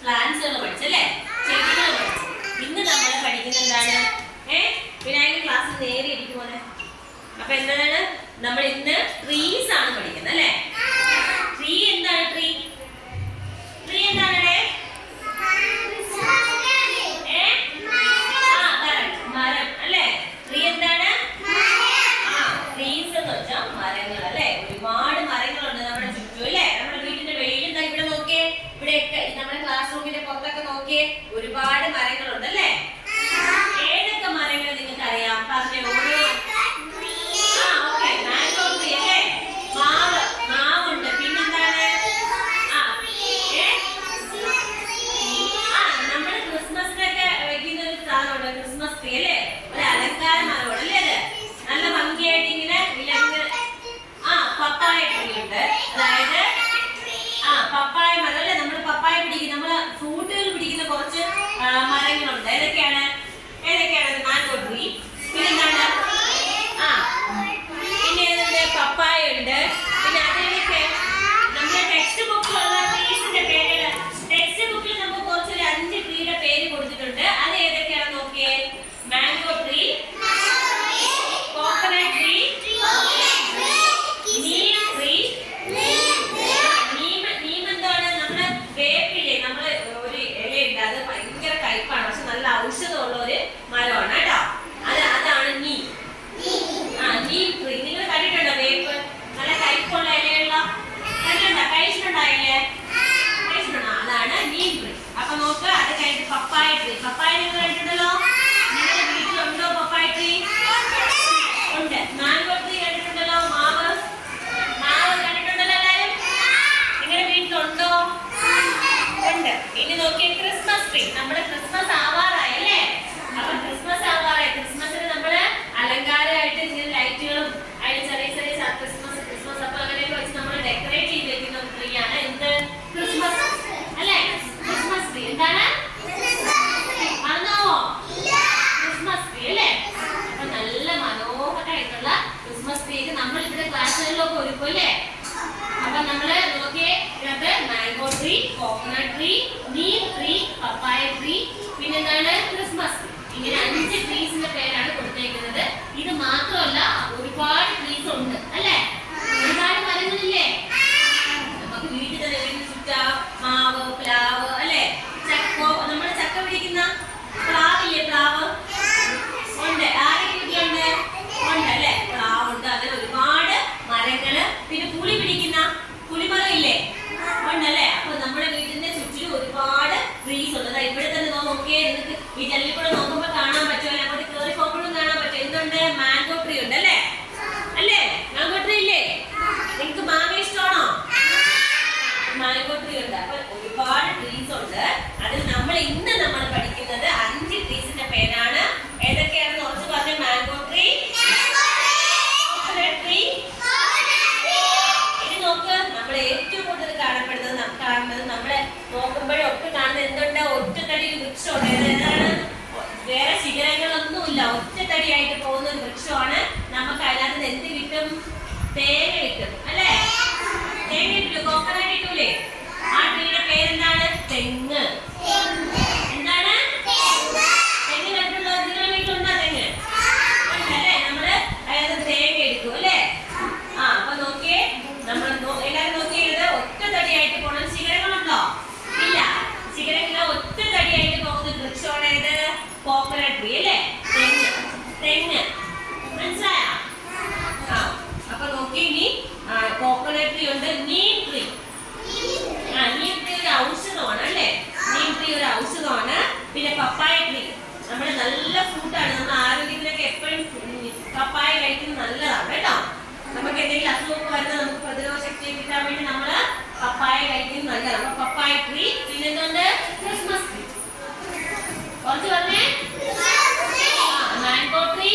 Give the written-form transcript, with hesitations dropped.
പ്ലാന്റ്സുകൾ പഠിച്ചല്ലേ, ചെടികൾ പഠിച്ചു. ഇന്ന് നമ്മൾ പഠിക്കുന്നത് എന്താണ്? വിനായക ക്ലാസ് നേരെ ഇരിക്കും പോലെ. അപ്പൊ എന്താണ് നമ്മൾ ഇന്ന് ട്രീസ് ആണ് പഠിക്കുന്നത് അല്ലേ? ട്രീ എന്താണ്? ട്രീ ട്രീ എന്താണ്? മരം അല്ലേ? ട്രീ എന്താണ്? ട്രീസ് എന്ന് വെച്ചാൽ മരങ്ങൾ അല്ലേ? ഒരുപാട് മരങ്ങളുണ്ട് നമ്മുടെ ചുറ്റും അല്ലേ? നമ്മുടെ വീടിന്റെ വെളിയിൽ ഇവിടെ നോക്കിയേ, ഇവിടെയൊക്കെ നമ്മുടെ ക്ലാസ് റൂമിന്റെ പുറത്തൊക്കെ നോക്കിയേ, ഒരുപാട് മരങ്ങളുണ്ട് അല്ലേ? ഏതൊക്കെ മരങ്ങൾ നിങ്ങൾക്ക് അറിയാം? പറഞ്ഞേ. ഓരോ മാവുണ്ട്. പിന്നെന്താണ്? നമ്മള് ക്രിസ്മസിനൊക്കെ വെക്കുന്ന ഒരു സാധനമുണ്ട്, ക്രിസ്മസ് ട്രീ അല്ലേ? ഒരു അലങ്കാര മരമാണ് അല്ലേ? അത് നല്ല ഭംഗിയായിട്ട് ഇങ്ങനെ വിലങ്ങ്. പപ്പായ ട്രീ ഉണ്ട്. അതായത് പപ്പായ മരം അല്ലേ? നമ്മൾ പപ്പായ പിടിക്കുന്ന, നമ്മള് ഫ്രൂട്ടുകൾ പിടിക്കുന്ന കുറച്ച് മരങ്ങളുണ്ട്. ഏതൊക്കെയാണ്? Mango tree. പിന്നെന്താണ്? പിന്നെ ഏതുണ്ട്? പപ്പായ ഉണ്ട്. പിന്നെ അതിനൊക്കെ നമ്മുടെ ടെക്സ്റ്റ് ബുക്കിലുള്ള ട്രീസിന്റെ പേരുകൾ, ടെക്സ്റ്റ് ബുക്കിൽ നമുക്ക് കുറച്ചൊരു 5 ട്രീയുടെ പേര് കൊടുത്തിട്ടുണ്ട്. അത് ഏതൊക്കെയാണെന്ന് നോക്കിയേ. Mango tree, coconut tree, neem tree. Neem എന്താണ്? നമ്മുടെ വേപ്പില്ലേ, നമ്മള് ഒരു ഇലയുണ്ട്, അത് ഭയങ്കര കയ്പാണ്, പക്ഷെ നല്ല ഔഷധമുള്ള ഒരു മരമാണ് കേട്ടോ. അതാണ് നീം. നീം ട്രീ. നിങ്ങൾ കണ്ടിട്ടുണ്ടോ വേപ്പ്? നല്ല കയ്പുള്ള ഇലയുള്ള കഴിച്ചിട്ടുണ്ടോ? അതാണ് നീം ട്രീ. അപ്പൊ നോക്ക്, അത് കഴിഞ്ഞിട്ട് പപ്പായ ട്രീ. പപ്പായ നിങ്ങൾ കണ്ടിട്ടുണ്ടല്ലോ? നിങ്ങളുടെ വീട്ടിലുണ്ടോ പപ്പായ ട്രീ? ഉണ്ട്. മാംഗോ ട്രീ കണ്ടിട്ടുണ്ടല്ലോ? മാവ് കണ്ടിട്ടുണ്ടല്ലോ എല്ലാരും? നിങ്ങളുടെ വീട്ടിലുണ്ടോ? ഉണ്ട്. ഇനി നോക്കിയേ, ക്രിസ്മസ് ട്രീ. നമ്മുടെ ക്രിസ്മസ് ആവാറായി അല്ലേ? അപ്പൊ ക്രിസ്മസ് ആവാറായി. ക്രിസ്മസിന് നമ്മള് അലങ്കാരമായിട്ട് ഇങ്ങനെ ലൈറ്റുകളും അതിന് ചെറിയ ക്രിസ്മസ് അപ്പൊ അങ്ങനെയൊക്കെ വെച്ച് നമ്മൾ ഡെക്കറേറ്റ് ചെയ്ത് വെക്കുന്ന ട്രീ ആണ് എന്ത്? ക്രിസ്മസ് അല്ലേ? Christmas tree. എന്താണ്? മറന്നോ? ക്രിസ്മസ് ട്രീ അല്ലേ? അപ്പൊ നല്ല മനോഹരമായിട്ടുള്ള ക്രിസ്മസ് ട്രീക്ക് നമ്മൾ ഇവിടെ ക്ലാസ്സുകളിലൊക്കെ ഒരുക്കും അല്ലേ? അപ്പൊ നമ്മള് നോക്കിയേ, ഇതിനകത്ത് mango tree, coconut tree, neem tree, papaya tree, പിന്നെന്താണ്? Christmas tree. ഇങ്ങനെ 5 ട്രീസിന്റെ പേരാണ് കൊടുത്തേക്കുന്നത്. ഇത് മാത്രമല്ല, ഒരുപാട് ട്രീസ് ഉണ്ട് അല്ലേ? ഒരുപാട് മരങ്ങളില്ലേ? നമുക്ക് വീട്ടിൽ തന്നെ ചുറ്റാ മാവ്, പ്ലാവ് അല്ലേ? നമ്മള് ചക്ക പിടിക്കുന്ന പ്ലാവില്ലേ? പ്ലാവ് ഉണ്ട്. ആരുടെ വീട്ടിലുണ്ട്? ഉണ്ട് അല്ലേ? പ്ലാവുണ്ട്. അങ്ങനെ ഒരുപാട് മരങ്ങള്. പിന്നെ പുളി പിടിക്കുന്ന പുളിമരം ഇല്ലേ? ഉണ്ടല്ലേ? അപ്പൊ നമ്മുടെ വീടിന്റെ ചുറ്റിലും ഒരുപാട് ട്രീസ് ഉണ്ട്. ഇവിടെ തന്നെ നോക്കിയേ, നിങ്ങൾക്ക് ഈ ജനലിൽ കൂടെ നോക്കുമ്പോ കാണാൻ പറ്റുമല്ലോ, അങ്ങോട്ട് കയറി പോകുമ്പോഴും കാണാൻ പറ്റും. എന്തുണ്ട്? മാംഗോ ട്രീ ഉണ്ട് അല്ലേ? മാംഗോ ട്രീ ഇല്ലേ? നിങ്ങൾക്ക് മാങ്ങ ഇഷ്ടമാണോ? മാംഗോ ട്രീ ഉണ്ട്. അപ്പൊ ഒരുപാട് ട്രീസ് ഉണ്ട്. അതിൽ ഇന്ന് നമ്മൾ പഠിക്കുന്നത് 5 ട്രീസിന്റെ പേരാണ്. ഏതൊക്കെയാണെന്ന് കുറച്ച് പറഞ്ഞ. Mango tree, coconut tree. ഇത് നോക്ക്, നമ്മൾ ഏറ്റവും കൂടുതൽ കാണുന്നത് നമ്മളെ നോക്കുമ്പോഴൊക്കെ കാണുന്നത് എന്തുണ്ട്? ഒറ്റത്തടി വൃക്ഷമുണ്ട്. ഏതാണ്? വേറെ ശിഖരങ്ങളൊന്നുമില്ല, ഒറ്റത്തടിയായിട്ട് പോകുന്ന ഒരു വൃക്ഷമാണ്. നമുക്ക് അതിനകത്ത് എന്ത് കിട്ടും? തേങ്ങ കിട്ടും അല്ലേ? തേങ്ങ കിട്ടും. കോക്കനട്ട് കിട്ടൂലേ? ആ ട്രീയുടെ പേരെന്താണ്? തെങ്ങ്. എന്താണ്? തെങ്ങ് കണ്ടുള്ളൂ. നിങ്ങളുടെ വീട്ടിലുണ്ടോ തെങ്ങ്? ഉണ്ടല്ലേ? നമ്മള് അതായത് തേങ്ങ എടുക്കും അല്ലേ? അപ്പൊ നോക്കിയേ, നമ്മൾ എല്ലാരും നോക്കിയത് ഒറ്റത്തടിയായിട്ട് പോണ ശിഖരങ്ങളുണ്ടോ? ഇല്ല, ശിഖരങ്ങൾ ഒറ്റത്തടിയായിട്ട് പോകുന്ന വൃക്ഷമാണ് ഏത്? കോക്കനട്ട് ട്രീ അല്ലേ? തെങ്ങ്. മനസ്സിലായോ? അപ്പൊ നോക്കി, ഇനി കോക്കനട്ട് ട്രീ ഉണ്ട്. നീം ട്രീ. നീം ട്രീ ഒരു ഔഷധമാണ് അല്ലേ? നീം ട്രീ ഒരു ഔഷധമാണ്. പിന്നെ പപ്പായ ട്രീ നമ്മുടെ നല്ല ഫ്രൂട്ടാണ്. നമ്മുടെ ആരോഗ്യത്തിനൊക്കെ എപ്പോഴും പപ്പായ കഴിക്കുന്നത് നല്ലതാണ് കേട്ടോ. നമുക്ക് എന്തെങ്കിലും അസുഖമൊക്കെ വരുന്നത് നമുക്ക് പ്രതിരോധ ശക്തി കിട്ടാൻ വേണ്ടി നമ്മള് പപ്പായ കഴിക്കുന്നത് നല്ലതാണ്. അപ്പൊ പപ്പായ ട്രീ. പിന്നെ എന്തുണ്ട്? Christmas tree. കുറച്ച് പറഞ്ഞേ. Mango tree,